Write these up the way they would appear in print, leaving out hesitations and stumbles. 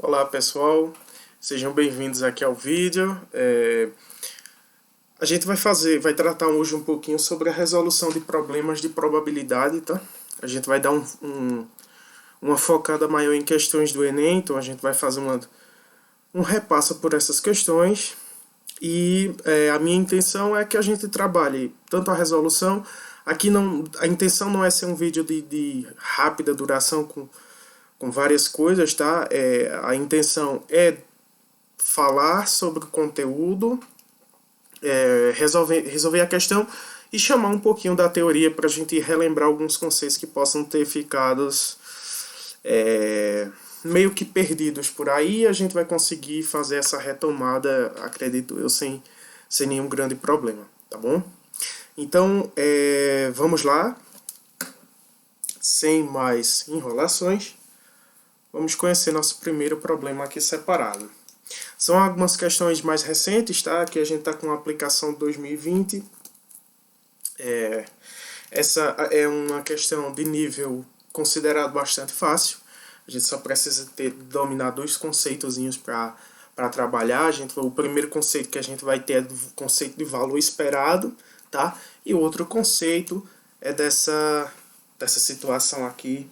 Olá pessoal, sejam bem-vindos aqui ao vídeo. A gente vai tratar hoje um pouquinho sobre a resolução de problemas de probabilidade, tá? A gente vai dar uma focada maior em questões do Enem, então a gente vai fazer um repasso por essas questões. E a minha intenção é que a gente trabalhe tanto a resolução, aqui a intenção não é ser um vídeo de rápida duração com várias coisas, tá? A intenção é falar sobre o conteúdo, resolver a questão e chamar um pouquinho da teoria para a gente relembrar alguns conceitos que possam ter ficado meio que perdidos por aí. A gente vai conseguir fazer essa retomada, acredito eu, sem nenhum grande problema, tá bom? Então, vamos lá, sem mais enrolações. Vamos conhecer nosso primeiro problema aqui separado. São algumas questões mais recentes, tá? Aqui a gente está com a aplicação 2020. Essa é uma questão de nível considerado bastante fácil. A gente só precisa dominar dois conceitozinhos para trabalhar. O primeiro conceito que a gente vai ter é do conceito de valor esperado, tá? E o outro conceito é dessa situação aqui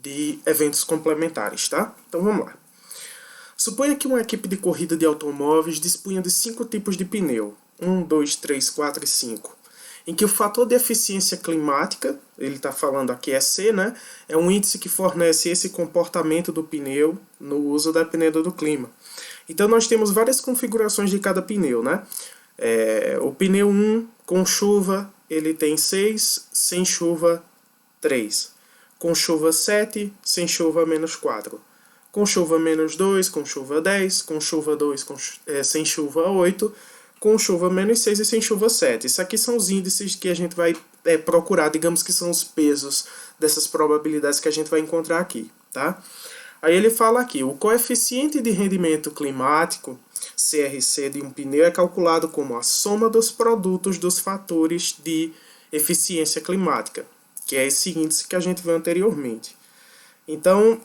de eventos complementares, tá? Então vamos lá. Suponha que uma equipe de corrida de automóveis dispunha de 5 tipos de pneu, 1, 2, 3, 4 e 5, em que o fator de eficiência climática, ele está falando aqui é C, né? É um índice que fornece esse comportamento do pneu no uso dependendo do clima. Então nós temos várias configurações de cada pneu, né? O pneu 1 com chuva, ele tem 6, sem chuva 3. Com chuva 7, sem chuva menos 4. Com chuva menos 2, com chuva 10, com chuva 2, sem chuva 8, com chuva menos 6 e sem chuva 7. Isso aqui são os índices que a gente vai procurar, digamos que são os pesos dessas probabilidades que a gente vai encontrar aqui, tá? Aí ele fala aqui, o coeficiente de rendimento climático, CRC, de um pneu é calculado como a soma dos produtos dos fatores de eficiência climática, que é esse índice que a gente viu anteriormente. Então,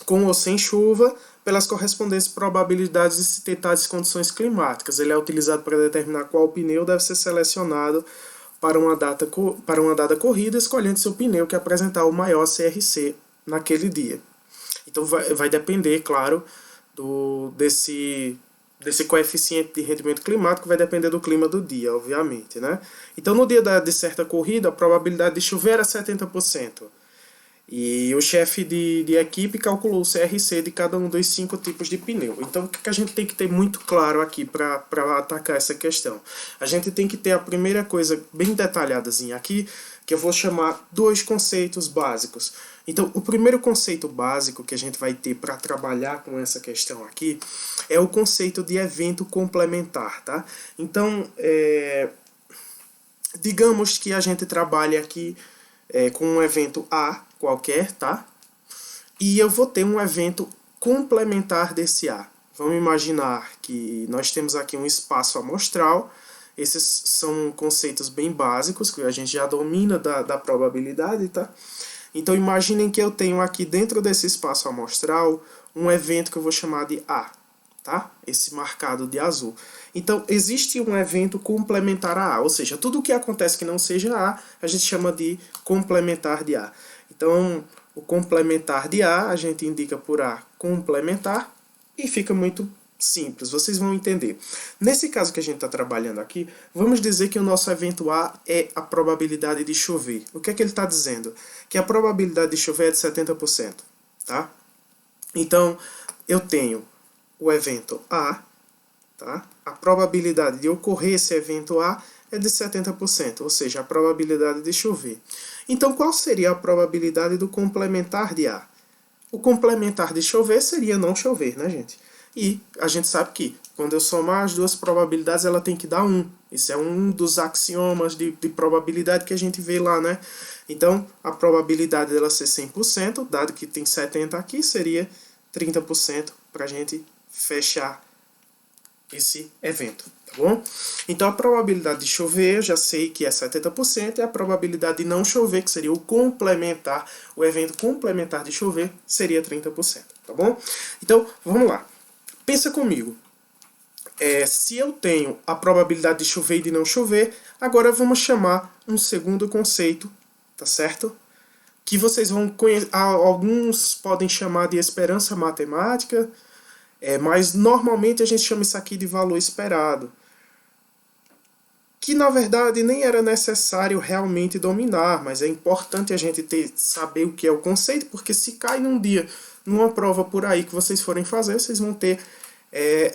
com ou sem chuva, pelas correspondentes probabilidades de se ter tais condições climáticas. Ele é utilizado para determinar qual pneu deve ser selecionado para uma dada corrida, escolhendo seu pneu que apresentar o maior CRC naquele dia. Então, vai depender, claro, desse coeficiente de rendimento climático, vai depender do clima do dia, obviamente, né? Então, no dia de certa corrida, a probabilidade de chover era 70%. E o chefe de equipe calculou o CRC de cada um dos 5 tipos de pneu. Então, o que a gente tem que ter muito claro aqui para atacar essa questão? A gente tem que ter a primeira coisa bem detalhadazinha aqui, que eu vou chamar dois conceitos básicos. Então, o primeiro conceito básico que a gente vai ter para trabalhar com essa questão aqui é o conceito de evento complementar, tá? Então, digamos que a gente trabalhe aqui com um evento A qualquer, tá? E eu vou ter um evento complementar desse A. Vamos imaginar que nós temos aqui um espaço amostral. Esses são conceitos bem básicos que a gente já domina da probabilidade, tá? Então imaginem que eu tenho aqui dentro desse espaço amostral um evento que eu vou chamar de A, tá? Esse marcado de azul. Então existe um evento complementar a A, ou seja, tudo o que acontece que não seja A gente chama de complementar de A. Então o complementar de A gente indica por A complementar e fica muito simples, vocês vão entender. Nesse caso que a gente está trabalhando aqui, vamos dizer que o nosso evento A é a probabilidade de chover. O que é que ele está dizendo? Que a probabilidade de chover é de 70%. Tá? Então, eu tenho o evento A, tá? A probabilidade de ocorrer esse evento A é de 70%, ou seja, a probabilidade de chover. Então, qual seria a probabilidade do complementar de A? O complementar de chover seria não chover, né, gente? E a gente sabe que quando eu somar as duas probabilidades, ela tem que dar 1. Isso é um dos axiomas de probabilidade que a gente vê lá, né? Então, a probabilidade dela ser 100%, dado que tem 70 aqui, seria 30% para a gente fechar esse evento, tá bom? Então a probabilidade de chover, eu já sei que é 70%, e a probabilidade de não chover, que seria o complementar, o evento complementar de chover, seria 30%, tá bom? Então, vamos lá. Pensa comigo. Se eu tenho a probabilidade de chover e de não chover, agora vamos chamar um segundo conceito, tá certo? Que vocês vão conhecer, alguns podem chamar de esperança matemática, mas normalmente a gente chama isso aqui de valor esperado. Que na verdade nem era necessário realmente dominar, mas é importante a gente saber o que é o conceito, porque se cai num dia, numa prova por aí que vocês forem fazer, vocês vão ter,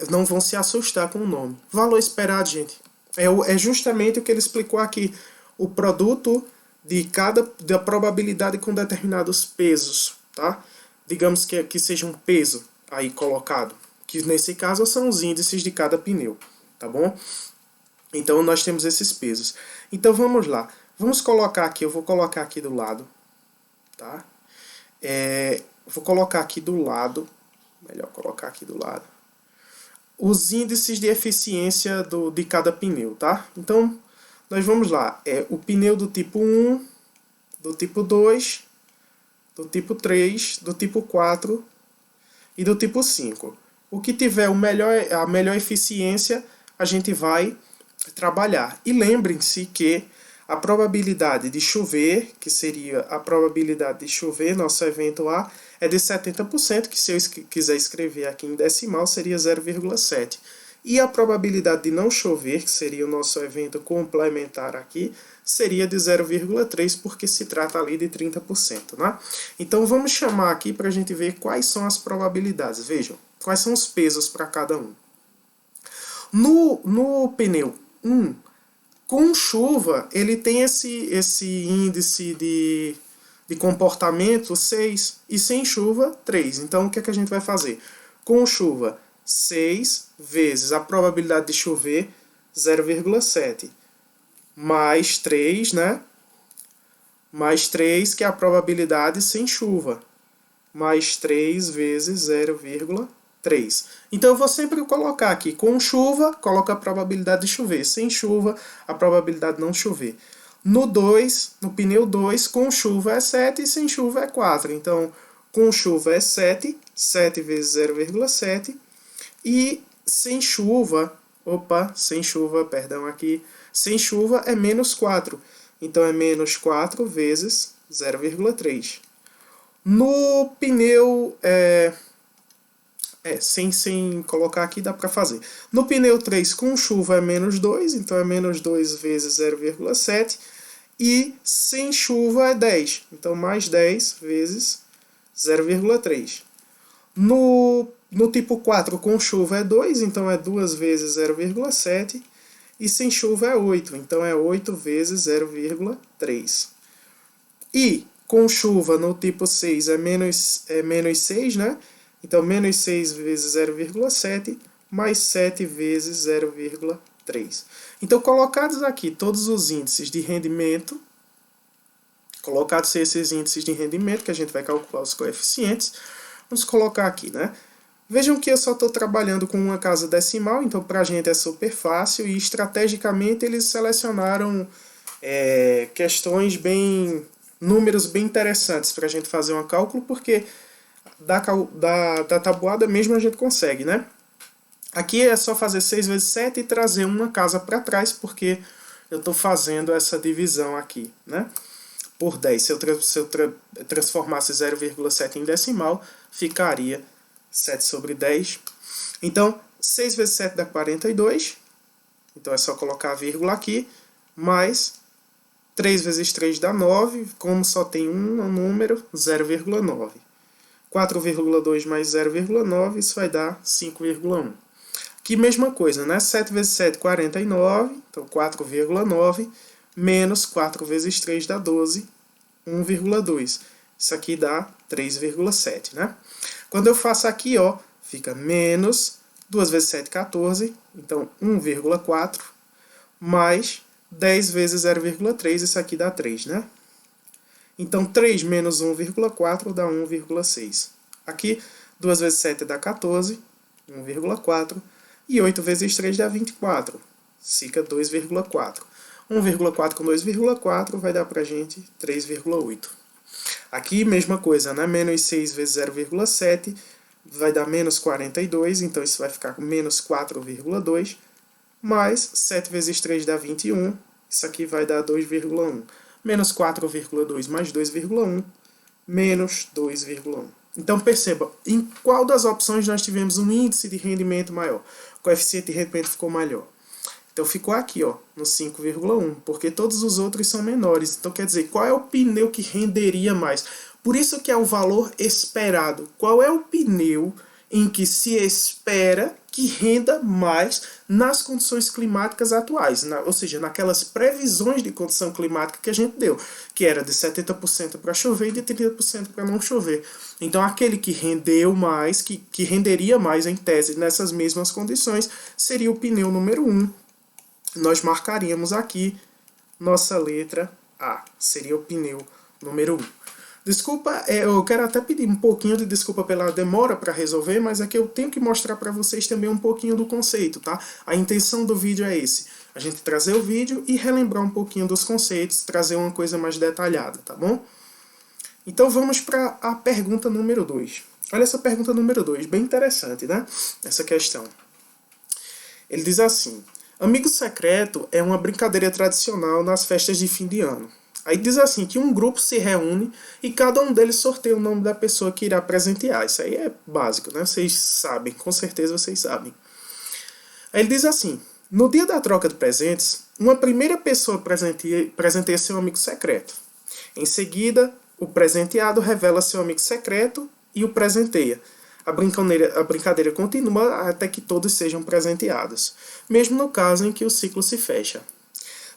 não vão se assustar com o nome. Valor esperado, gente, é justamente o que ele explicou aqui, o produto da probabilidade com determinados pesos, tá? Digamos que seja um peso aí colocado, que nesse caso são os índices de cada pneu, tá bom? Então nós temos esses pesos. Então vamos lá. Vamos colocar aqui, eu vou colocar aqui do lado, tá? Vou colocar aqui do lado, melhor colocar aqui do lado, os índices de eficiência de cada pneu, tá? Então nós vamos lá. O pneu do tipo 1, do tipo 2, do tipo 3, do tipo 4 e do tipo 5. O que tiver a melhor eficiência, a gente vai trabalhar. E lembrem-se que a probabilidade de chover, que seria a probabilidade de chover, nosso evento A, é de 70%, que se eu quiser escrever aqui em decimal, seria 0,7. E a probabilidade de não chover, que seria o nosso evento complementar aqui, seria de 0,3, porque se trata ali de 30%. Né? Então vamos chamar aqui para a gente ver quais são as probabilidades. Vejam, quais são os pesos para cada um. No pneu 1, com chuva, ele tem esse índice de comportamento 6 e sem chuva 3. Então o que é que a gente vai fazer? Com chuva, 6 vezes a probabilidade de chover, 0,7. Mais 3, né? Mais 3, que é a probabilidade sem chuva. Mais 3 vezes 0,3. Então eu vou sempre colocar aqui, com chuva, coloco a probabilidade de chover. Sem chuva, a probabilidade de não chover. No 2, no pneu 2, com chuva é 7 e sem chuva é 4. Então, com chuva é 7, 7 vezes 0,7. E sem chuva, sem chuva é menos 4. Então é menos 4 vezes 0,3. No pneu, sem colocar aqui, dá para fazer. No pneu 3, com chuva é menos 2, então é menos 2 vezes 0,7. E sem chuva é 10, então mais 10 vezes 0,3. No tipo 4, com chuva é 2, então é 2 vezes 0,7. E sem chuva é 8, então é 8 vezes 0,3. E com chuva no tipo 6 é menos 6, né? Então menos 6 vezes 0,7 mais 7 vezes 0,3. Então colocados aqui todos os índices de rendimento, colocados esses índices de rendimento, que a gente vai calcular os coeficientes, vamos colocar aqui, né? Vejam que eu só estou trabalhando com uma casa decimal, então para a gente é super fácil, e estrategicamente eles selecionaram números bem interessantes para a gente fazer um cálculo, porque da tabuada mesmo a gente consegue, né? Aqui é só fazer 6 vezes 7 e trazer uma casa para trás, porque eu estou fazendo essa divisão aqui, né? Por 10. Se eu transformasse 0,7 em decimal, ficaria 7 sobre 10. Então, 6 vezes 7 dá 42. Então é só colocar a vírgula aqui. Mais 3 vezes 3 dá 9. Como só tem um número, 0,9. 4,2 mais 0,9, isso vai dar 5,1. Aqui mesma coisa, né? 7 vezes 7, 49. Então 4,9. Menos 4 vezes 3 dá 12. 1,2. Isso aqui dá 3,7, né? Quando eu faço aqui, ó, fica menos 2 vezes 7, 14. Então 1,4. Mais 10 vezes 0,3. Isso aqui dá 3, né? Então 3 menos 1,4 dá 1,6. Aqui 2 vezes 7 dá 14. 1,4. E 8 vezes 3 dá 24. Fica 2,4. 1,4 com 2,4 vai dar pra gente 3,8. Aqui, mesma coisa, né? Menos 6 vezes 0,7 vai dar menos 42, então isso vai ficar com menos 4,2. Mais 7 vezes 3 dá 21, isso aqui vai dar 2,1. Menos 4,2 mais 2,1, menos 2,1. Então perceba, em qual das opções nós tivemos um índice de rendimento maior? O coeficiente de rendimento ficou maior. Então ficou aqui, ó, no 5,1, porque todos os outros são menores. Então quer dizer, qual é o pneu que renderia mais? Por isso que é o valor esperado. Qual é o pneu em que se espera que renda mais nas condições climáticas atuais, ou seja, naquelas previsões de condição climática que a gente deu, que era de 70% para chover e de 30% para não chover. Então aquele que rendeu mais, que renderia mais em tese nessas mesmas condições, seria o pneu número 1. Nós marcaríamos aqui nossa letra A, seria o pneu número 1. Desculpa, eu quero até pedir um pouquinho de desculpa pela demora para resolver, mas é que eu tenho que mostrar para vocês também um pouquinho do conceito, tá? A intenção do vídeo é esse, a gente trazer o vídeo e relembrar um pouquinho dos conceitos, trazer uma coisa mais detalhada, tá bom? Então vamos para a pergunta número 2. Olha essa pergunta número 2, bem interessante, né? Essa questão. Ele diz assim: amigo secreto é uma brincadeira tradicional nas festas de fim de ano. Aí diz assim, que um grupo se reúne e cada um deles sorteia o nome da pessoa que irá presentear. Isso aí é básico, né? Vocês sabem, com certeza vocês sabem. Aí ele diz assim, no dia da troca de presentes, uma primeira pessoa presenteia seu amigo secreto. Em seguida, o presenteado revela seu amigo secreto e o presenteia. A brincadeira continua até que todos sejam presenteados, mesmo no caso em que o ciclo se fecha.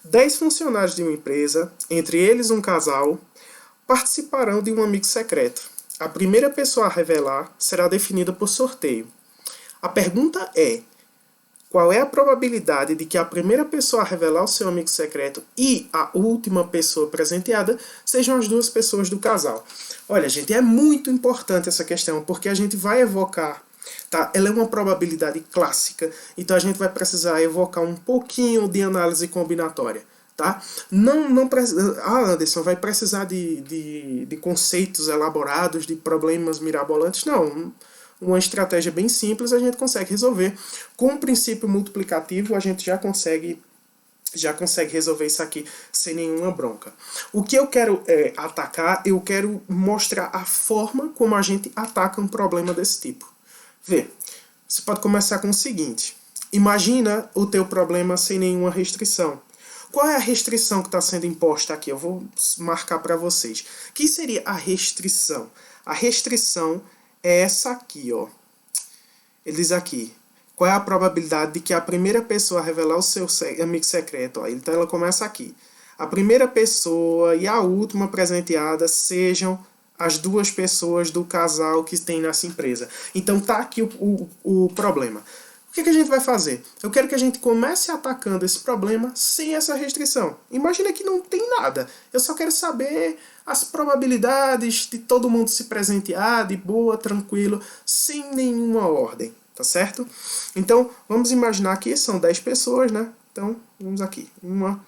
10 funcionários de uma empresa, entre eles um casal, participarão de um amigo secreto. A primeira pessoa a revelar será definida por sorteio. A pergunta é: qual é a probabilidade de que a primeira pessoa a revelar o seu amigo secreto e a última pessoa presenteada sejam as duas pessoas do casal? Olha, gente, é muito importante essa questão, porque a gente vai evocar, tá? Ela é uma probabilidade clássica, então a gente vai precisar evocar um pouquinho de análise combinatória, tá? Não precisa, Anderson, vai precisar de conceitos elaborados, de problemas mirabolantes? Não. Uma estratégia bem simples a gente consegue resolver. Com o princípio multiplicativo a gente já consegue resolver isso aqui sem nenhuma bronca. O que eu quero atacar, eu quero mostrar a forma como a gente ataca um problema desse tipo. Vê, você pode começar com o seguinte. Imagina o teu problema sem nenhuma restrição. Qual é a restrição que está sendo imposta aqui? Eu vou marcar para vocês. O que seria a restrição? A restrição é essa aqui, ó. Ele diz aqui, qual é a probabilidade de que a primeira pessoa a revelar o seu amigo secreto? Ó, então ela começa aqui. A primeira pessoa e a última presenteada sejam as duas pessoas do casal que tem nessa empresa. Então tá aqui o problema. O que a gente vai fazer? Eu quero que a gente comece atacando esse problema sem essa restrição. Imagina que não tem nada. Eu só quero saber as probabilidades de todo mundo se presentear de boa, tranquilo, sem nenhuma ordem. Tá certo? Então, vamos imaginar que são 10 pessoas, né? Então, vamos aqui. 1,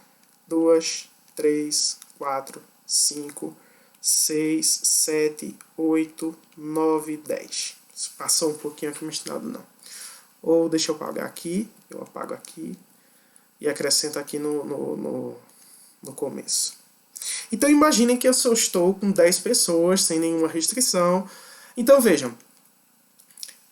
2, 3, 4, 5, 6, 7, 8, 9, 10. Passou um pouquinho aqui, mas nada não. Ou deixa eu apagar aqui, eu apago aqui e acrescento aqui no começo. Então imaginem que eu só estou com 10 pessoas, sem nenhuma restrição. Então vejam.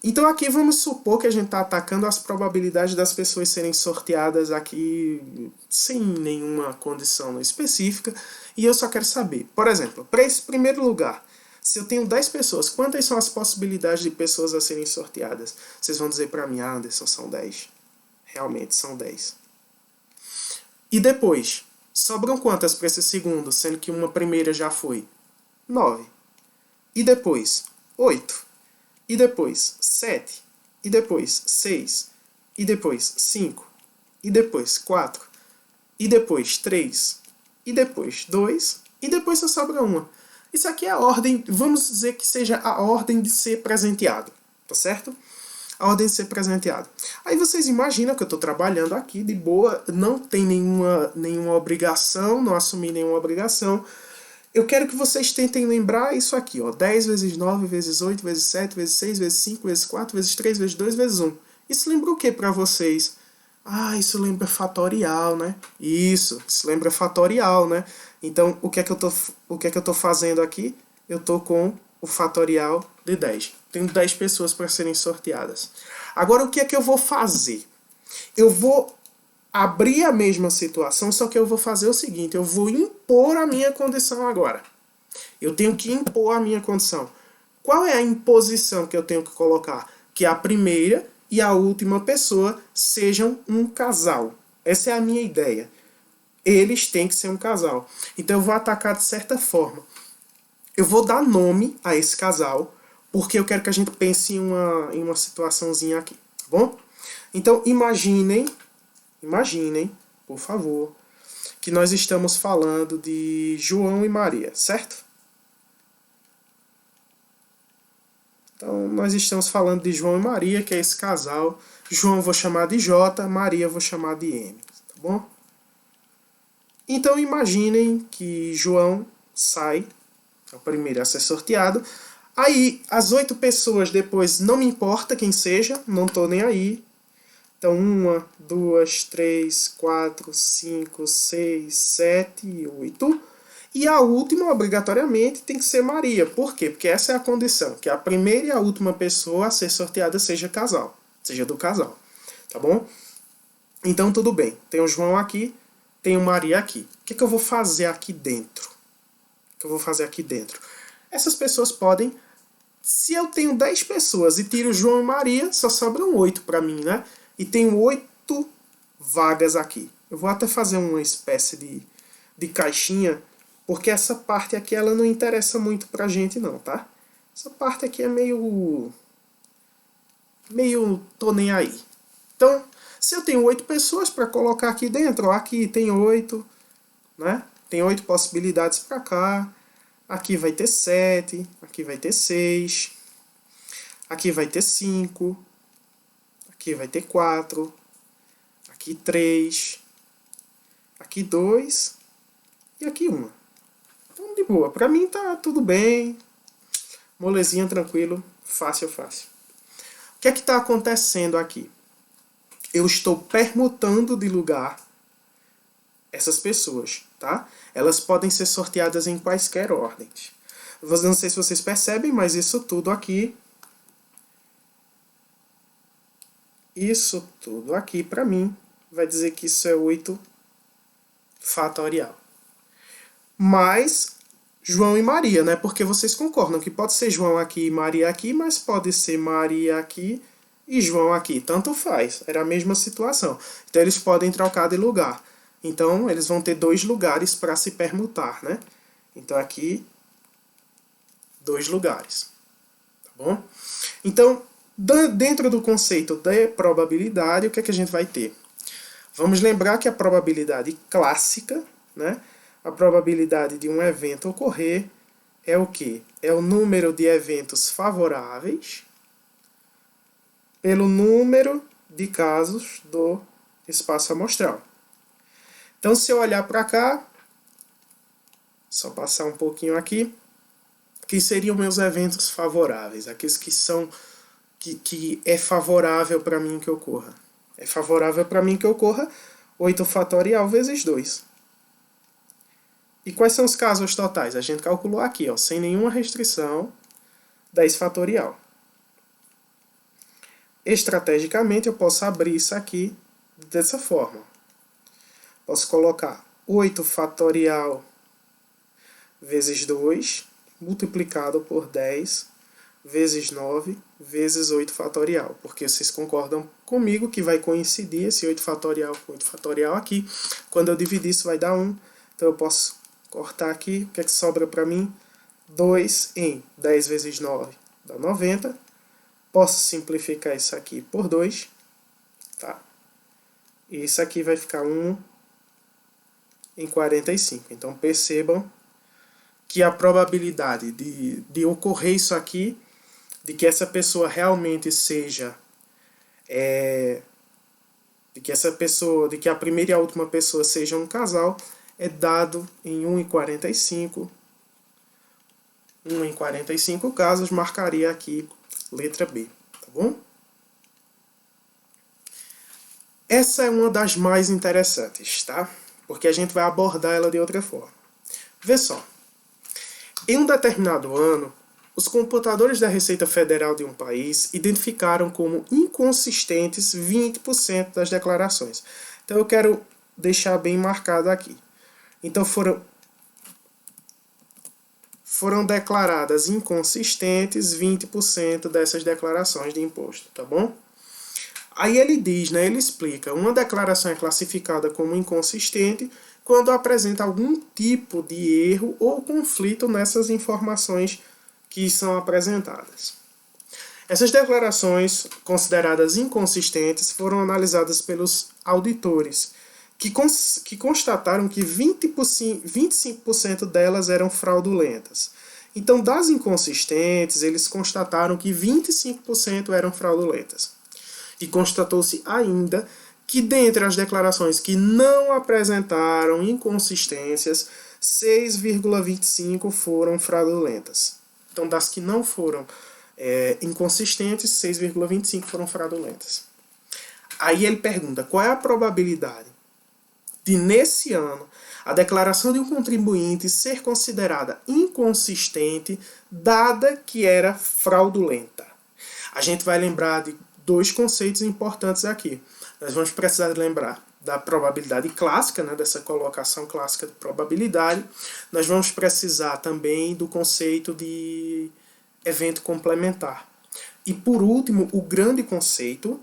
Então aqui vamos supor que a gente está atacando as probabilidades das pessoas serem sorteadas aqui sem nenhuma condição específica. E eu só quero saber, por exemplo, para esse primeiro lugar, se eu tenho 10 pessoas, quantas são as possibilidades de pessoas a serem sorteadas? Vocês vão dizer para mim, Anderson, são 10. Realmente, são 10. E depois, sobram quantas para esse segundo, sendo que uma primeira já foi? 9. E depois, 8. E depois, 7. E depois, 6. E depois, 5. E depois, 4. E depois, 3. E depois, 2. E depois só sobra uma. Isso aqui é a ordem, vamos dizer que seja a ordem de ser presenteado, tá certo? A ordem de ser presenteado. Aí vocês imaginam que eu estou trabalhando aqui de boa, não tem nenhuma obrigação, não assumi nenhuma obrigação. Eu quero que vocês tentem lembrar isso aqui, ó. 10 vezes 9, vezes 8, vezes 7, vezes 6, vezes 5, vezes 4, vezes 3, vezes 2, vezes 1. Isso lembra o que para vocês? Ah, isso lembra fatorial, né? Isso lembra fatorial, né? Então, o que é que eu tô fazendo aqui? Eu tô com o fatorial de 10. Tenho 10 pessoas para serem sorteadas. Agora, o que é que eu vou fazer? Eu vou abrir a mesma situação, só que eu vou fazer o seguinte, eu vou impor a minha condição agora. Eu tenho que impor a minha condição. Qual é a imposição que eu tenho que colocar? Que a primeira e a última pessoa sejam um casal. Essa é a minha ideia. Eles têm que ser um casal. Então eu vou atacar de certa forma. Eu vou dar nome a esse casal, porque eu quero que a gente pense em uma situaçãozinha aqui, tá bom? Então imaginem, por favor, que nós estamos falando de João e Maria, certo? Então, nós estamos falando de João e Maria, que é esse casal. João eu vou chamar de J, Maria eu vou chamar de M, tá bom? Então, imaginem que João sai, é o primeiro a ser sorteado. Aí, as 8 pessoas depois, não me importa quem seja, não tô nem aí. Então, 1, 2, 3, 4, 5, 6, 7 e 8. E a última, obrigatoriamente, tem que ser Maria. Por quê? Porque essa é a condição, que a primeira e a última pessoa a ser sorteada seja casal, seja do casal. Tá bom? Então, tudo bem. Tem o João aqui, tem o Maria aqui. O que eu vou fazer aqui dentro? Essas pessoas podem... Se eu tenho 10 pessoas e tiro João e Maria, só sobram 8 para mim, né? E tenho 8 vagas aqui. Eu vou até fazer uma espécie de caixinha, porque essa parte aqui ela não interessa muito pra gente não, tá? Essa parte aqui é meio tô nem aí. Então, se eu tenho 8 pessoas para colocar aqui dentro, ó, aqui tem 8, né? Tem 8 possibilidades para cá. Aqui vai ter 7, aqui vai ter 6, aqui vai ter 5, aqui vai ter 4, aqui 3, aqui 2 e aqui 1. Então, de boa. Pra mim tá tudo bem. Molezinha, tranquilo. Fácil. O que é que tá acontecendo aqui? Eu estou permutando de lugar essas pessoas, tá? Elas podem ser sorteadas em quaisquer ordens. Não sei se vocês percebem, mas isso tudo aqui pra mim vai dizer que isso é 8 fatorial. Mas João e Maria, né? Porque vocês concordam que pode ser João aqui e Maria aqui, mas pode ser Maria aqui e João aqui. Tanto faz. Era a mesma situação. Então eles podem trocar de lugar. Então eles vão ter 2 lugares para se permutar, né? Então aqui 2 lugares. Tá bom? Então, dentro do conceito de probabilidade, o que é que a gente vai ter? Vamos lembrar que a probabilidade clássica, né? A probabilidade de um evento ocorrer é o quê? É o número de eventos favoráveis pelo número de casos do espaço amostral. Então, se eu olhar para cá, só passar um pouquinho aqui, que seriam meus eventos favoráveis, aqueles que é favorável para mim que ocorra. É favorável para mim que ocorra 8 fatorial vezes 2. E quais são os casos totais? A gente calculou aqui, ó, sem nenhuma restrição, 10 fatorial. Estrategicamente, eu posso abrir isso aqui dessa forma. Posso colocar 8 fatorial vezes 2, multiplicado por 10, vezes 9, vezes 8 fatorial. Porque vocês concordam comigo que vai coincidir esse 8 fatorial com 8 fatorial aqui. Quando eu dividir, isso vai dar 1. Então eu posso cortar aqui. O que é que sobra para mim? 2 em 10 vezes 9 dá 90. Posso simplificar isso aqui por 2. Tá? E isso aqui vai ficar 1 em 45. Então percebam que a probabilidade de ocorrer isso aqui, de que essa pessoa realmente seja de que essa pessoa, de que a primeira e a última pessoa sejam um casal, é dado em 1 em 45. 1 em 45 casos, marcaria aqui letra B, tá bom? Essa é uma das mais interessantes, tá? Porque a gente vai abordar ela de outra forma. Vê só. Em um determinado ano, os computadores da Receita Federal de um país identificaram como inconsistentes 20% das declarações. Então eu quero deixar bem marcado aqui. Então foram declaradas inconsistentes 20% dessas declarações de imposto, tá bom? Aí ele diz, né, ele explica, uma declaração é classificada como inconsistente quando apresenta algum tipo de erro ou conflito nessas informações que são apresentadas. Essas declarações consideradas inconsistentes foram analisadas pelos auditores, que constataram que 25% delas eram fraudulentas. Então, das inconsistentes, eles constataram que 25% eram fraudulentas. E constatou-se ainda que dentre as declarações que não apresentaram inconsistências, 6,25 foram fraudulentas. Então, das que não foram inconsistentes, 6,25 foram fraudulentas. Aí ele pergunta, qual é a probabilidade de, nesse ano, a declaração de um contribuinte ser considerada inconsistente, dada que era fraudulenta? A gente vai lembrar de dois conceitos importantes aqui. Nós vamos precisar lembrar da probabilidade clássica, né, dessa colocação clássica de probabilidade. Nós vamos precisar também do conceito de evento complementar. E por último, o grande conceito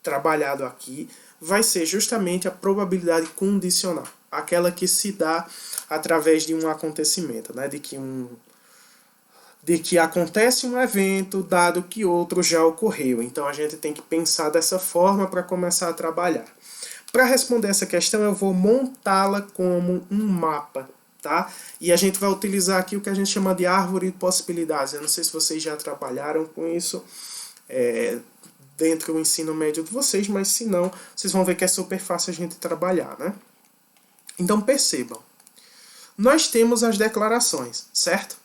trabalhado aqui vai ser justamente a probabilidade condicional, aquela que se dá através de um acontecimento, né, de que acontece um evento dado que outro já ocorreu. Então a gente tem que pensar dessa forma para começar a trabalhar. Para responder essa questão, eu vou montá-la como um mapa, tá? E a gente vai utilizar aqui o que a gente chama de árvore de possibilidades. Eu não sei se vocês já trabalharam com isso dentro do ensino médio de vocês, mas se não, vocês vão ver que é super fácil a gente trabalhar, né? Então percebam, nós temos as declarações, certo?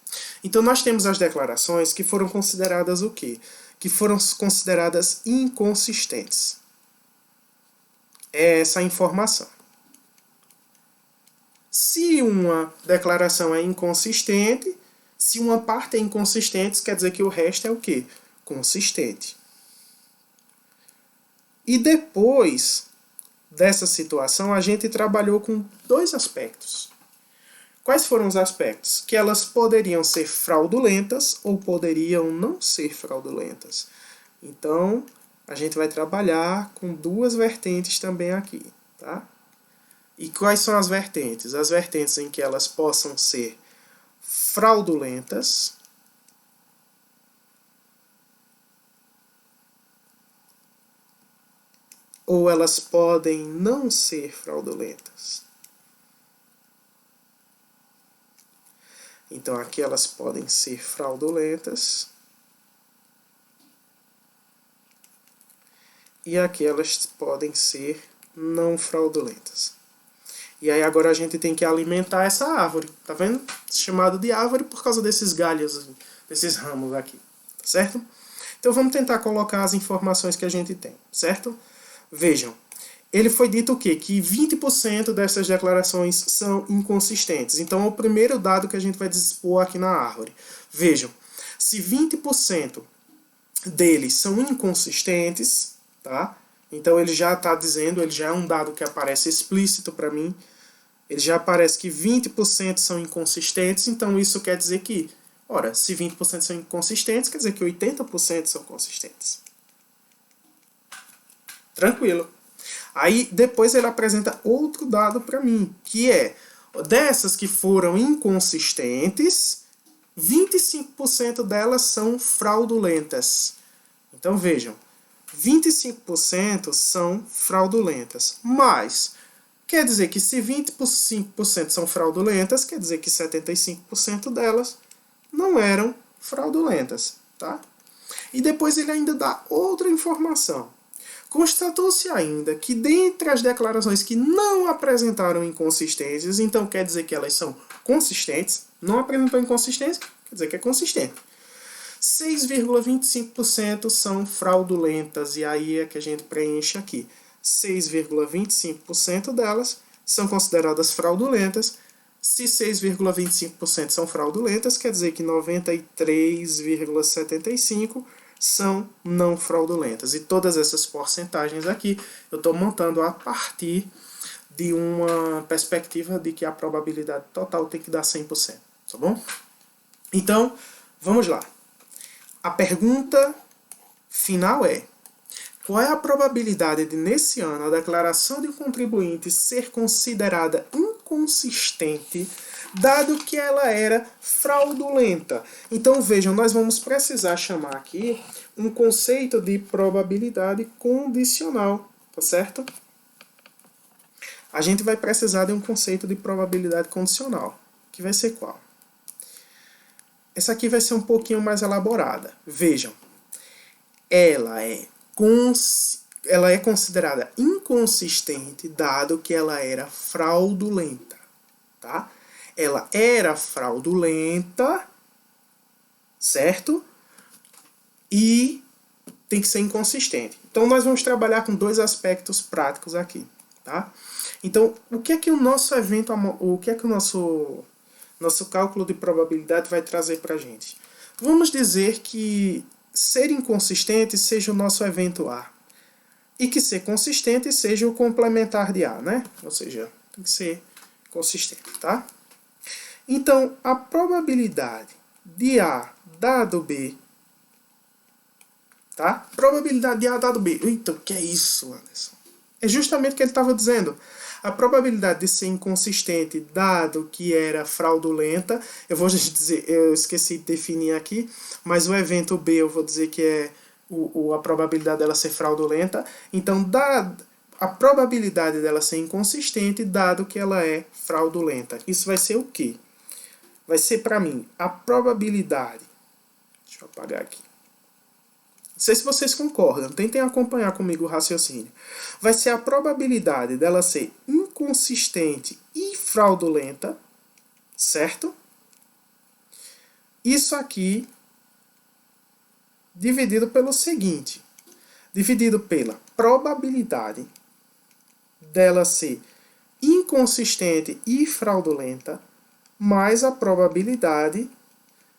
Então nós temos as declarações que foram consideradas o quê? Que foram consideradas inconsistentes. É essa a informação. Se uma declaração é inconsistente, se uma parte é inconsistente, quer dizer que o resto é o quê? Consistente. E depois dessa situação, a gente trabalhou com dois aspectos. Quais foram os aspectos? Que elas poderiam ser fraudulentas ou poderiam não ser fraudulentas. Então, a gente vai trabalhar com duas vertentes também aqui, tá? E quais são as vertentes? As vertentes em que elas possam ser fraudulentas ou elas podem não ser fraudulentas. Então aqui elas podem ser fraudulentas e aqui elas podem ser não fraudulentas. E aí agora a gente tem que alimentar essa árvore, tá vendo? Chamado de árvore por causa desses galhos, desses ramos aqui, certo? Então vamos tentar colocar as informações que a gente tem, certo? Vejam, ele foi dito o quê? Que 20% dessas declarações são inconsistentes. Então é o primeiro dado que a gente vai dispor aqui na árvore. Vejam, se 20% deles são inconsistentes, tá? Então ele já está dizendo, ele já é um dado que aparece explícito para mim. Ele já aparece que 20% são inconsistentes, então isso quer dizer que, ora, se 20% são inconsistentes, quer dizer que 80% são consistentes. Tranquilo. Aí depois ele apresenta outro dado para mim, que é, dessas que foram inconsistentes, 25% delas são fraudulentas. Então vejam, 25% são fraudulentas, mas quer dizer que se 25% são fraudulentas, quer dizer que 75% delas não eram fraudulentas, tá? E depois ele ainda dá outra informação. Constatou-se ainda que dentre as declarações que não apresentaram inconsistências, então quer dizer que elas são consistentes, não apresentou inconsistência, quer dizer que é consistente. 6,25% são fraudulentas, e aí é que a gente preenche aqui. 6,25% delas são consideradas fraudulentas. Se 6,25% são fraudulentas, quer dizer que 93,75% são não fraudulentas. E todas essas porcentagens aqui eu estou montando a partir de uma perspectiva de que a probabilidade total tem que dar 100%, tá bom? Então, vamos lá. A pergunta final é: qual é a probabilidade de, nesse ano, a declaração de um contribuinte ser considerada inconsistente, dado que ela era fraudulenta? Então, vejam, nós vamos precisar chamar aqui um conceito de probabilidade condicional, tá certo? A gente vai precisar de um conceito de probabilidade condicional, que vai ser qual? Essa aqui vai ser um pouquinho mais elaborada. Vejam, ela é considerada inconsistente, dado que ela era fraudulenta. Tá? Ela era fraudulenta, certo? E tem que ser inconsistente. Então nós vamos trabalhar com dois aspectos práticos aqui. Tá? Então, o que é que o nosso evento, o que é que o nosso cálculo de probabilidade vai trazer para a gente? Vamos dizer que ser inconsistente seja o nosso evento A. E que ser consistente seja o complementar de A, né? Ou seja, tem que ser consistente, tá? Então, a probabilidade de A dado B, tá? Probabilidade de A dado B. Eita, o que é isso, Anderson? É justamente o que ele estava dizendo. A probabilidade de ser inconsistente, dado que era fraudulenta, eu vou dizer, eu esqueci de definir aqui, mas o evento B eu vou dizer que é a probabilidade dela ser fraudulenta. Então, a probabilidade dela ser inconsistente, dado que ela é fraudulenta. Isso vai ser o quê? Vai ser, para mim, a probabilidade... Deixa eu apagar aqui. Não sei se vocês concordam, tentem acompanhar comigo o raciocínio. Vai ser a probabilidade dela ser inconsistente e fraudulenta, certo? Isso aqui dividido pelo seguinte, dividido pela probabilidade dela ser inconsistente e fraudulenta, mais a probabilidade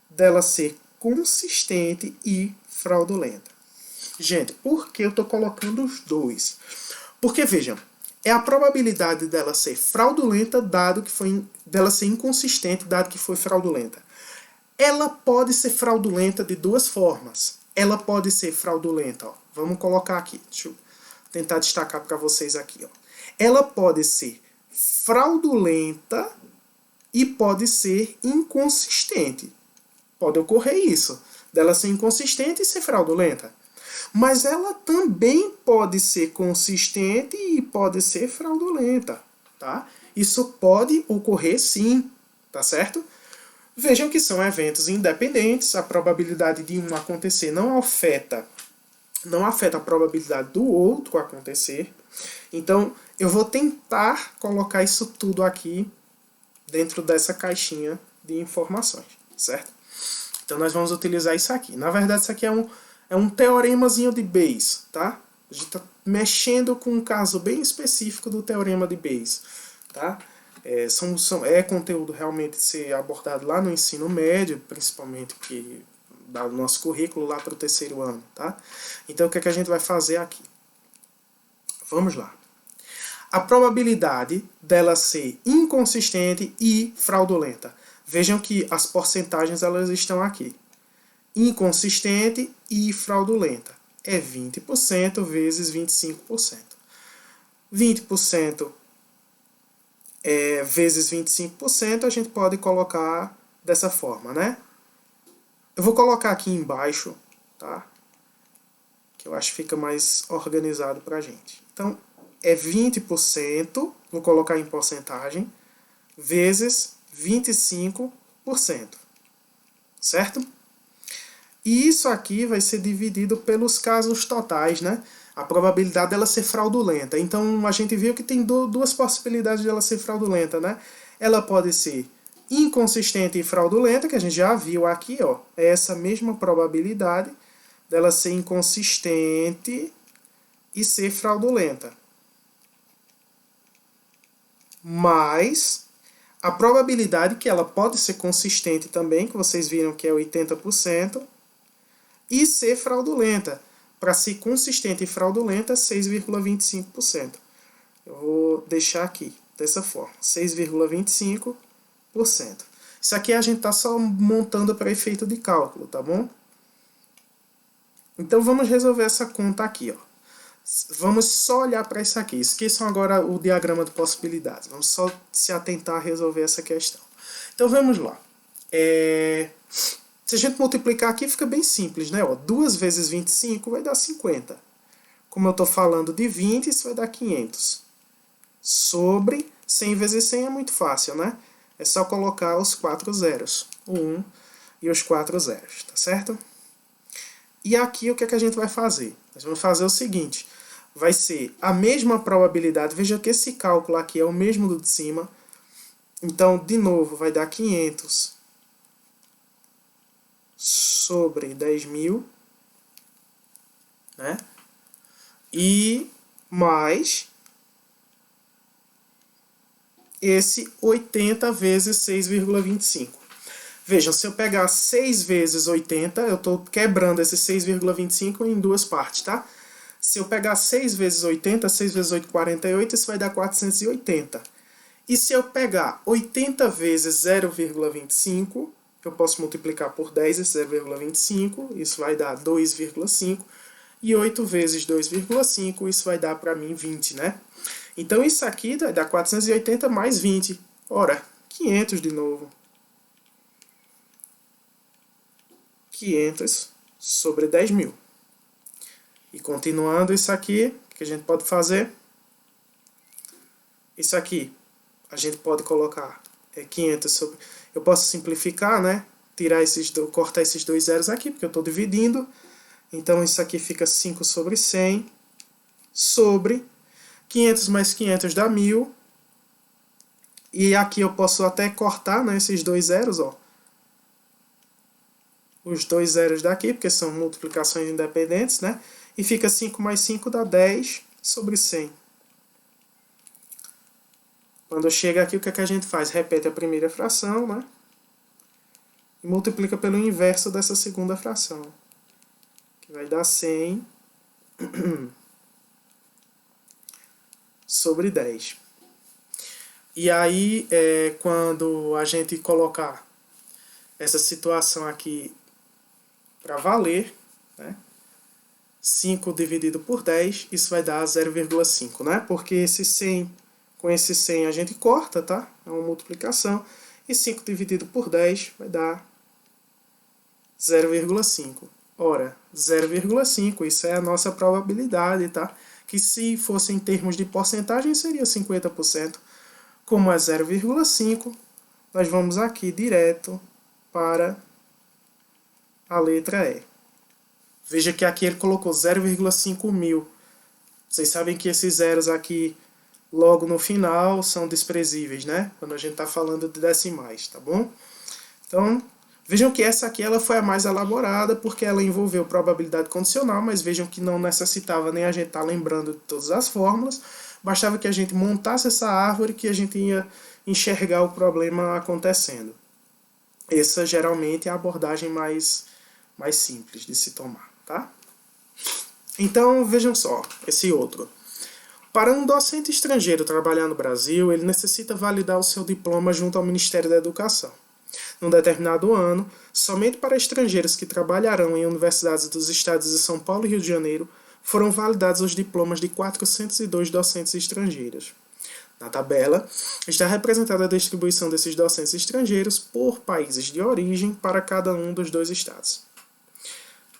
dela ser consistente e fraudulenta. Gente, por que eu estou colocando os dois? Porque, vejam, é a probabilidade dela ser fraudulenta, dela ser inconsistente, dado que foi fraudulenta. Ela pode ser fraudulenta de duas formas. Ela pode ser fraudulenta, ó. Vamos colocar aqui. Deixa eu tentar destacar para vocês aqui, ó. Ela pode ser fraudulenta e pode ser inconsistente. Pode ocorrer isso, dela ser inconsistente e ser fraudulenta. Mas ela também pode ser consistente e pode ser fraudulenta, tá? Isso pode ocorrer sim, tá certo? Vejam que são eventos independentes, a probabilidade de um acontecer não afeta a probabilidade do outro acontecer. Então, eu vou tentar colocar isso tudo aqui dentro dessa caixinha de informações, certo? Então, nós vamos utilizar isso aqui. Na verdade, isso aqui é um teoremazinho de Bayes, tá? A gente está mexendo com um caso bem específico do teorema de Bayes, tá? É conteúdo realmente ser abordado lá no ensino médio, principalmente porque dá o nosso currículo lá para o 3º ano, tá? Então, o que é que a gente vai fazer aqui? Vamos lá. A probabilidade dela ser inconsistente e fraudulenta. Vejam que as porcentagens elas estão aqui. Inconsistente e fraudulenta. É 20% vezes 25%. 20% vezes 25%, a gente pode colocar dessa forma, né? Eu vou colocar aqui embaixo, tá? Que eu acho que fica mais organizado pra gente. Então, é 20%, vou colocar em porcentagem, vezes 25%. Certo? E isso aqui vai ser dividido pelos casos totais, né? A probabilidade dela ser fraudulenta. Então a gente viu que tem duas possibilidades dela ser fraudulenta, né? Ela pode ser inconsistente e fraudulenta, que a gente já viu aqui, ó. É essa mesma probabilidade dela ser inconsistente e ser fraudulenta. Mas a probabilidade que ela pode ser consistente também, que vocês viram que é 80%, e ser fraudulenta. Para ser consistente e fraudulenta, 6,25%. Eu vou deixar aqui dessa forma, 6,25%. Isso aqui a gente está só montando para efeito de cálculo, tá bom? Então vamos resolver essa conta aqui, ó. Vamos só olhar para isso aqui. Esqueçam agora o diagrama de possibilidades. Vamos só se atentar a resolver essa questão. Então vamos lá. Se a gente multiplicar aqui, fica bem simples, né? 2 vezes 25 vai dar 50. Como eu estou falando de 20, isso vai dar 500. Sobre 100 vezes 100 é muito fácil, né? É só colocar os 4 zeros. O 1 e os 4 zeros, tá certo? E aqui o que é que a gente vai fazer? Nós vamos fazer o seguinte. Vai ser a mesma probabilidade. Veja que esse cálculo aqui é o mesmo do de cima. Então, de novo, vai dar 500 sobre 10.000, né? E mais esse 80 vezes 6,25. Vejam, se eu pegar 6 vezes 80, eu estou quebrando esse 6,25 em duas partes, tá? Se eu pegar 6 vezes 80, 6 vezes 8, 48, isso vai dar 480. E se eu pegar 80 vezes 0,25, eu posso multiplicar por 10 esse 0,25, isso vai dar 2,5. E 8 vezes 2,5, isso vai dar para mim 20, né? Então isso aqui vai dar 480 mais 20. Ora, 500 de novo. 500 sobre 10.000. E continuando isso aqui, o que a gente pode fazer? Isso aqui, a gente pode colocar 500 sobre... Eu posso simplificar, né? Cortar esses dois zeros aqui, porque eu estou dividindo. Então isso aqui fica 5 sobre 100 sobre 500 mais 500 dá 1.000. E aqui eu posso até cortar, né, esses dois zeros, ó. Os dois zeros daqui, porque são multiplicações independentes, né? E fica 5 mais 5 dá 10 sobre 100. Quando chega aqui, o que é que a gente faz? Repete a primeira fração, né? E multiplica pelo inverso dessa segunda fração. Que vai dar 100 sobre 10. E aí, quando a gente colocar essa situação aqui para valer, né? 5 dividido por 10, isso vai dar 0,5, né? Porque esse 100, com esse 100 a gente corta, tá? É uma multiplicação. E 5 dividido por 10 vai dar 0,5. Ora, 0,5, isso é a nossa probabilidade, tá? Que se fosse em termos de porcentagem seria 50%. Como é 0,5, nós vamos aqui direto para a letra E. Veja que aqui ele colocou 0,5 mil. Vocês sabem que esses zeros aqui, logo no final, são desprezíveis, né? Quando a gente está falando de decimais, tá bom? Então, vejam que essa aqui ela foi a mais elaborada, porque ela envolveu probabilidade condicional, mas vejam que não necessitava nem a gente estar lembrando de todas as fórmulas. Bastava que a gente montasse essa árvore que a gente ia enxergar o problema acontecendo. Essa geralmente é a abordagem mais simples de se tomar, tá? Então, vejam só, esse outro. Para um docente estrangeiro trabalhar no Brasil, ele necessita validar o seu diploma junto ao Ministério da Educação. Num determinado ano, somente para estrangeiros que trabalharão em universidades dos estados de São Paulo e Rio de Janeiro, foram validados os diplomas de 402 docentes estrangeiros. Na tabela, está representada a distribuição desses docentes estrangeiros por países de origem para cada um dos dois estados.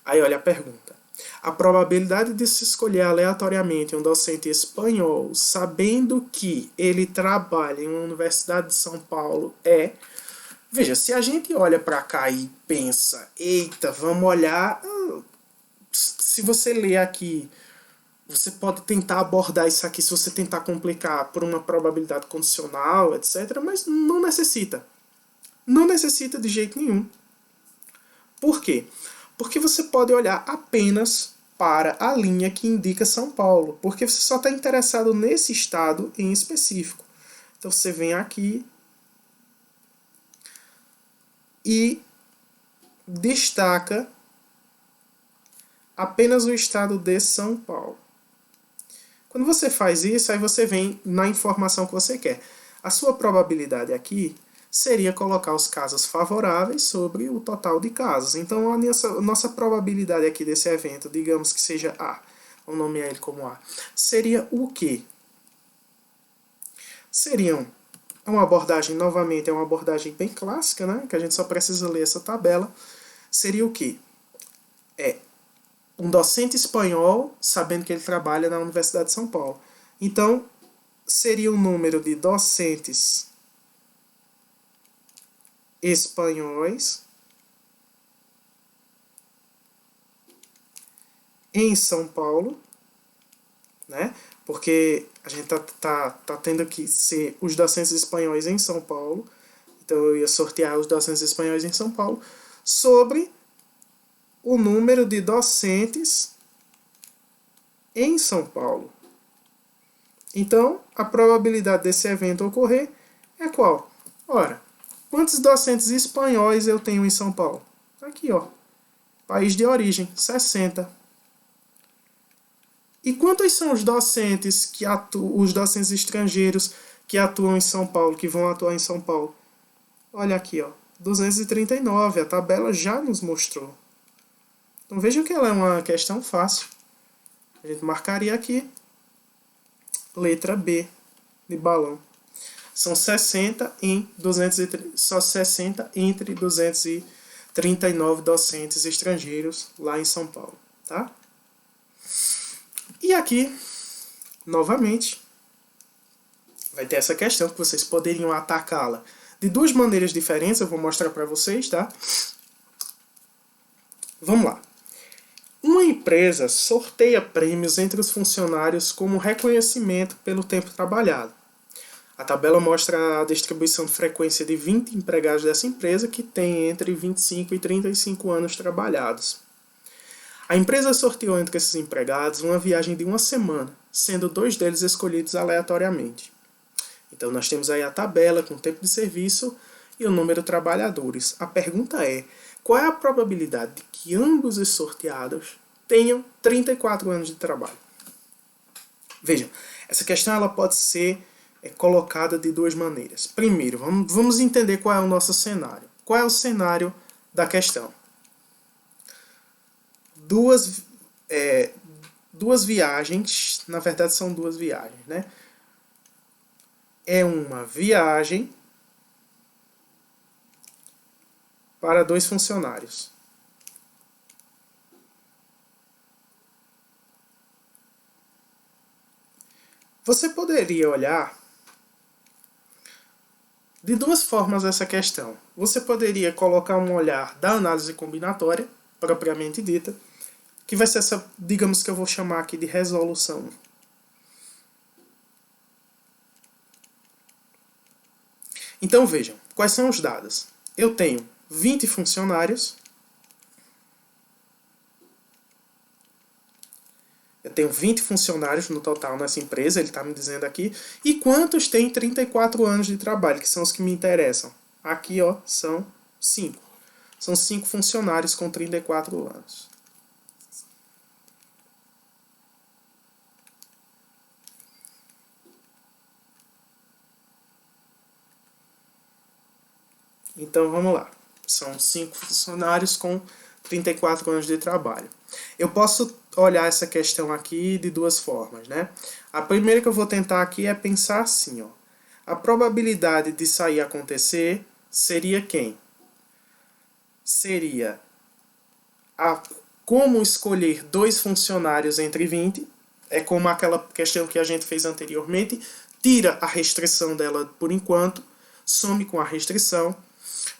Aí olha a pergunta. A probabilidade de se escolher aleatoriamente um docente espanhol, sabendo que ele trabalha em uma universidade de São Paulo, é... Veja, se a gente olha para cá e pensa, eita, vamos olhar. Se você ler aqui, você pode tentar abordar isso aqui se você tentar complicar por uma probabilidade condicional, etc. Mas não necessita. Não necessita de jeito nenhum. Por quê? Porque você pode olhar apenas para a linha que indica São Paulo, porque você só está interessado nesse estado em específico. Então você vem aqui e destaca apenas o estado de São Paulo. Quando você faz isso, aí você vem na informação que você quer. A sua probabilidade aqui seria colocar os casos favoráveis sobre o total de casos. Então, a nossa probabilidade aqui desse evento, digamos que seja A, vamos nomear ele como A, seria o quê? Seriam uma abordagem, novamente, é uma abordagem bem clássica, né? Que a gente só precisa ler essa tabela. Seria o quê? Um docente espanhol, sabendo que ele trabalha na Universidade de São Paulo. Então, seria o número de docentes espanhóis em São Paulo, né? Porque a gente tá tendo que ser os docentes espanhóis em São Paulo, então eu ia sortear os docentes espanhóis em São Paulo, sobre o número de docentes em São Paulo. Então, a probabilidade desse evento ocorrer é qual? Ora, quantos docentes espanhóis eu tenho em São Paulo? Aqui, ó. País de origem, 60. E quantos são os docentes os docentes estrangeiros que atuam em São Paulo, que vão atuar em São Paulo? Olha aqui, ó. 239. A tabela já nos mostrou. Então vejam que ela é uma questão fácil. A gente marcaria aqui. Letra B de balão. São 60 em 230, só 60 entre 239 docentes estrangeiros lá em São Paulo, tá? E aqui, novamente, vai ter essa questão que vocês poderiam atacá-la de duas maneiras diferentes, eu vou mostrar para vocês, tá? Vamos lá. Uma empresa sorteia prêmios entre os funcionários como reconhecimento pelo tempo trabalhado. A tabela mostra a distribuição de frequência de 20 empregados dessa empresa que tem entre 25 e 35 anos trabalhados. A empresa sorteou entre esses empregados uma viagem de uma semana, sendo 2 deles escolhidos aleatoriamente. Então nós temos aí a tabela com o tempo de serviço e o número de trabalhadores. A pergunta é, qual é a probabilidade de que ambos os sorteados tenham 34 anos de trabalho? Vejam, essa questão ela pode ser colocada de duas maneiras. Primeiro, vamos entender qual é o nosso cenário. Qual é o cenário da questão? Duas viagens, na verdade são duas viagens, né? É uma viagem para 2 funcionários. Você poderia olhar de duas formas essa questão. Você poderia colocar um olhar da análise combinatória, propriamente dita, que vai ser essa, digamos que eu vou chamar aqui de resolução. Então vejam, quais são os dados? Eu tenho 20 funcionários, eu tenho 20 funcionários no total nessa empresa, ele está me dizendo aqui, e quantos têm 34 anos de trabalho, que são os que me interessam? Aqui, ó, são 5. São 5 funcionários com 34 anos. Então vamos lá. São 5 funcionários com 34 anos de trabalho. Eu posso olhar essa questão aqui de duas formas, né? A primeira que eu vou tentar aqui é pensar assim, ó. A probabilidade de isso aí acontecer seria quem? Seria como escolher 2 funcionários entre 20. É como aquela questão que a gente fez anteriormente. Tira a restrição dela por enquanto, some com a restrição.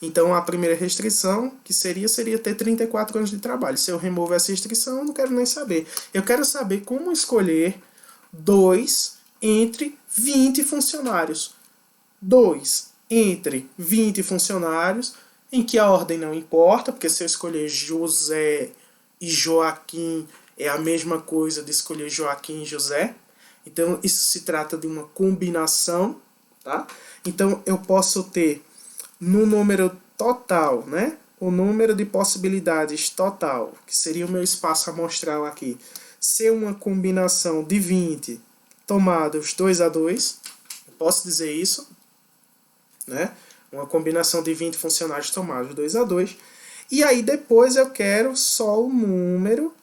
Então, a primeira restrição, que seria ter 34 anos de trabalho. Se eu removo essa restrição, eu não quero nem saber. Eu quero saber como escolher 2 entre 20 funcionários. 2 entre 20 funcionários, em que a ordem não importa, porque se eu escolher José e Joaquim, é a mesma coisa de escolher Joaquim e José. Então, isso se trata de uma combinação, tá? Então, eu posso ter no número total, né? O número de possibilidades total, que seria o meu espaço amostral aqui, ser uma combinação de 20 tomados 2 a 2, eu posso dizer isso, né? Uma combinação de 20 funcionários tomados 2 a 2. E aí depois eu quero só o número.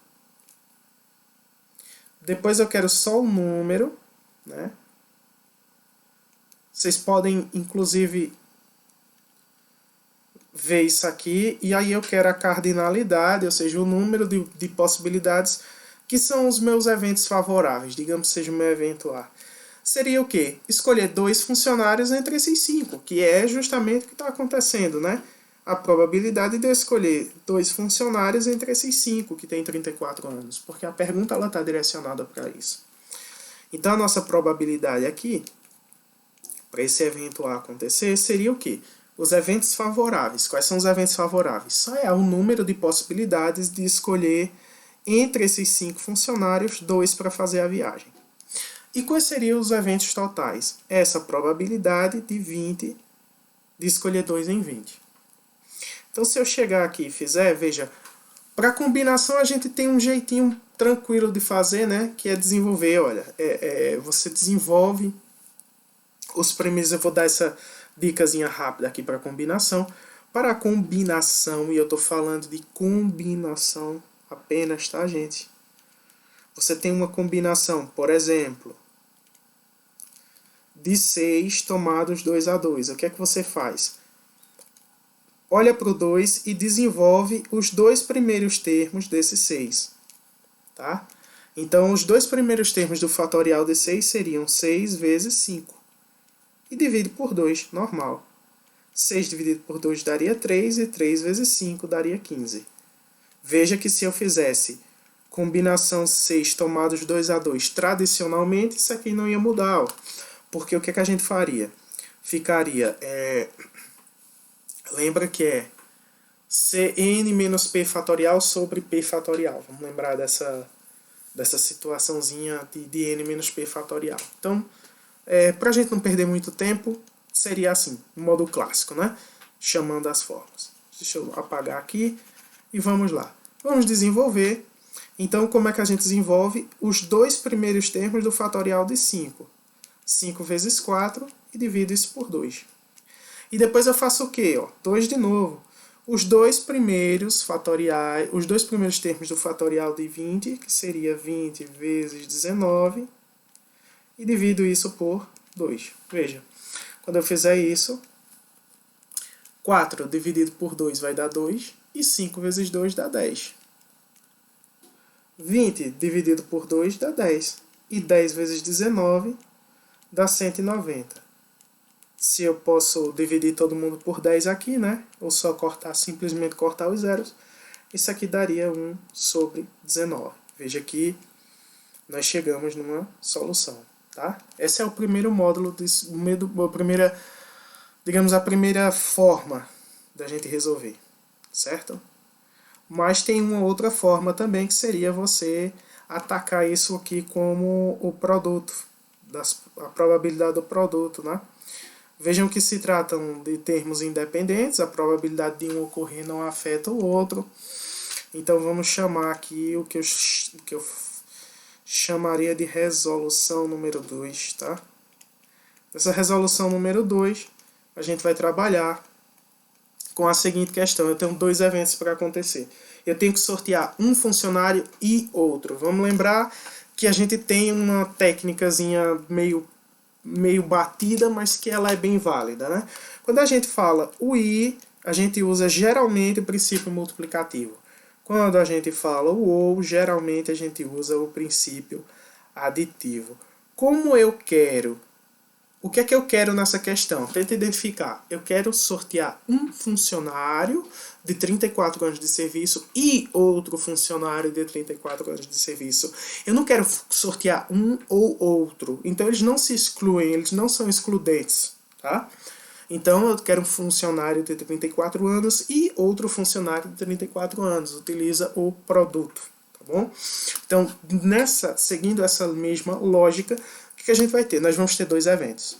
Depois eu quero só o número, né? Vocês podem, inclusive, ver isso aqui. E aí eu quero a cardinalidade, ou seja, o número de possibilidades que são os meus eventos favoráveis. Digamos que seja o meu evento A. Seria o quê? Escolher 2 funcionários entre esses 5, que é justamente o que está acontecendo, né? A probabilidade de eu escolher 2 funcionários entre esses 5, que tem 34 anos, porque a pergunta está direcionada para isso. Então, a nossa probabilidade aqui, para esse evento A acontecer, seria o quê? Os eventos favoráveis. Quais são os eventos favoráveis? Só é o número de possibilidades de escolher entre esses 5 funcionários 2 para fazer a viagem. E quais seriam os eventos totais? Essa probabilidade de 20 de escolher 2 em 20. Então, se eu chegar aqui e fizer, veja, para combinação a gente tem um jeitinho tranquilo de fazer, né? Que é desenvolver, olha, você desenvolve os primeiros, eu vou dar essa dicasinha rápida aqui para combinação. Para a combinação, e eu estou falando de combinação apenas, tá, gente? Você tem uma combinação, por exemplo, de 6 tomados 2 a 2. O que é que você faz? Olha para o 2 e desenvolve os 2 primeiros termos desse 6. Tá? Então, os 2 primeiros termos do fatorial de 6 seriam 6 vezes 5. E divide por 2, normal. 6 dividido por 2 daria 3, e 3 vezes 5 daria 15. Veja que se eu fizesse combinação 6 tomados 2 a 2 tradicionalmente, isso aqui não ia mudar. Ó. Porque o que, que a gente faria? Ficaria... lembra que é Cn menos P fatorial sobre P fatorial. Vamos lembrar dessa situaçãozinha de N menos P fatorial. Então, para a gente não perder muito tempo, seria assim, no modo clássico, né? Chamando as formas. Deixa eu apagar aqui e vamos lá. Vamos desenvolver. Então, como é que a gente desenvolve? Os 2 primeiros termos do fatorial de 5. 5 vezes 4 e divido isso por 2. E depois eu faço o quê? 2 de novo. Os 2 primeiros fatoriais, os 2 primeiros termos do fatorial de 20, que seria 20 vezes 19, e divido isso por 2. Veja, quando eu fizer isso, 4 dividido por 2 vai dar 2, e 5 vezes 2 dá 10. 20 dividido por 2 dá 10, e 10 vezes 19 dá 190. Se eu posso dividir todo mundo por 10 aqui, né? Ou só simplesmente cortar os zeros, isso aqui daria 1 sobre 19. Veja que nós chegamos numa solução, tá? Esse é o primeiro módulo, digamos, a primeira forma da gente resolver, certo? Mas tem uma outra forma também, que seria você atacar isso aqui como o produto, a probabilidade do produto, né? Vejam que se tratam de termos independentes, a probabilidade de um ocorrer não afeta o outro. Então vamos chamar aqui o que eu chamaria de resolução número 2, tá? Nessa resolução número 2, a gente vai trabalhar com a seguinte questão. Eu tenho 2 eventos para acontecer. Eu tenho que sortear um funcionário e outro. Vamos lembrar que a gente tem uma técnicazinha meio batida, mas que ela é bem válida, né? Quando a gente fala o I, a gente usa geralmente o princípio multiplicativo. Quando a gente fala o OU, geralmente a gente usa o princípio aditivo. Como eu quero o que é que eu quero nessa questão? Tenta identificar. Eu quero sortear um funcionário de 34 anos de serviço e outro funcionário de 34 anos de serviço. Eu não quero sortear um ou outro. Então eles não se excluem, eles não são excludentes, tá? Então eu quero um funcionário de 34 anos e outro funcionário de 34 anos. Utiliza o produto, tá bom? Então, seguindo essa mesma lógica, o que a gente vai ter? Nós vamos ter dois eventos.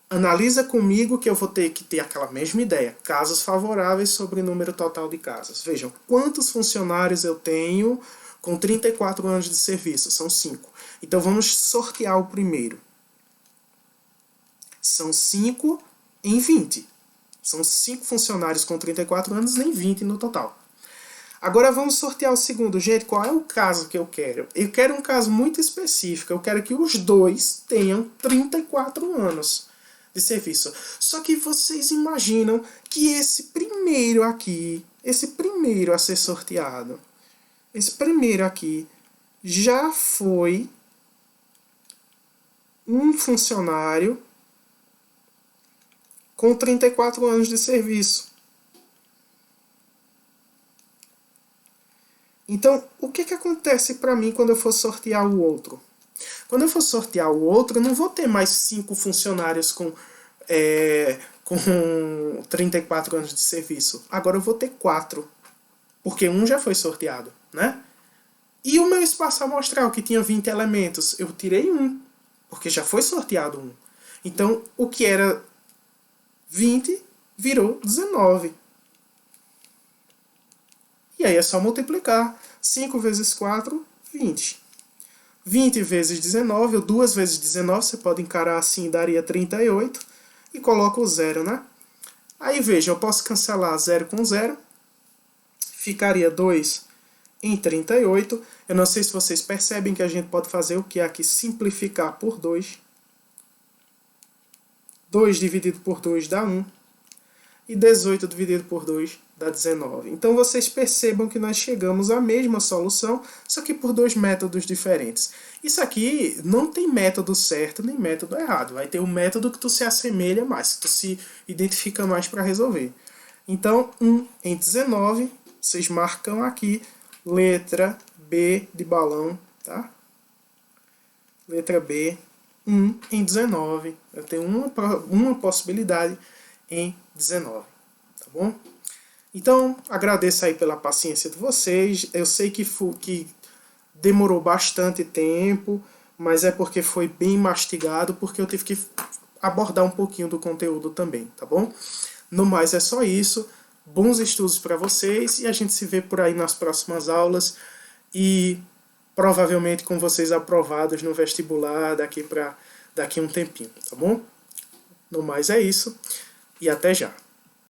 Analisa comigo que eu vou ter que ter aquela mesma ideia. Casos favoráveis sobre o número total de casas. Vejam, quantos funcionários eu tenho com 34 anos de serviço? São 5. Então vamos sortear o primeiro. São 5 em 20. São 5 funcionários com 34 anos, nem 20 no total. Agora vamos sortear o segundo. Gente, qual é o caso que eu quero? Eu quero um caso muito específico. Eu quero que os dois tenham 34 anos de serviço. Só que vocês imaginam que esse primeiro aqui, esse primeiro a ser sorteado, esse primeiro aqui, já foi um funcionário com 34 anos de serviço. Então, o que acontece para mim quando eu for sortear o outro? Quando eu for sortear o outro, eu não vou ter mais 5 funcionários com 34 anos de serviço. Agora eu vou ter 4, porque um já foi sorteado, né? E o meu espaço amostral, que tinha 20 elementos, eu tirei um, porque já foi sorteado um. Então, o que era 20 virou 19. E aí é só multiplicar. 5 vezes 4, 20. 20 vezes 19, ou 2 vezes 19, você pode encarar assim, daria 38. E coloco o 0, né? Aí veja, eu posso cancelar 0 com 0. Ficaria 2 em 38. Eu não sei se vocês percebem que a gente pode fazer o que é aqui, simplificar por 2. 2 dividido por 2 dá 1. E 18 dividido por 2 dá 19. Então vocês percebam que nós chegamos à mesma solução, só que por dois métodos diferentes. Isso aqui não tem método certo nem método errado. Vai ter um método que tu se assemelha mais, que tu se identifica mais para resolver. Então, 1 em 19, vocês marcam aqui, letra B de balão, tá? Letra B, 1 em 19. Eu tenho uma possibilidade em 19, tá bom? Então, agradeço aí pela paciência de vocês. Eu sei que demorou bastante tempo, mas é porque foi bem mastigado, porque eu tive que abordar um pouquinho do conteúdo também, tá bom? No mais é só isso. Bons estudos para vocês e a gente se vê por aí nas próximas aulas e provavelmente com vocês aprovados no vestibular daqui a um tempinho, tá bom? No mais é isso. E até já.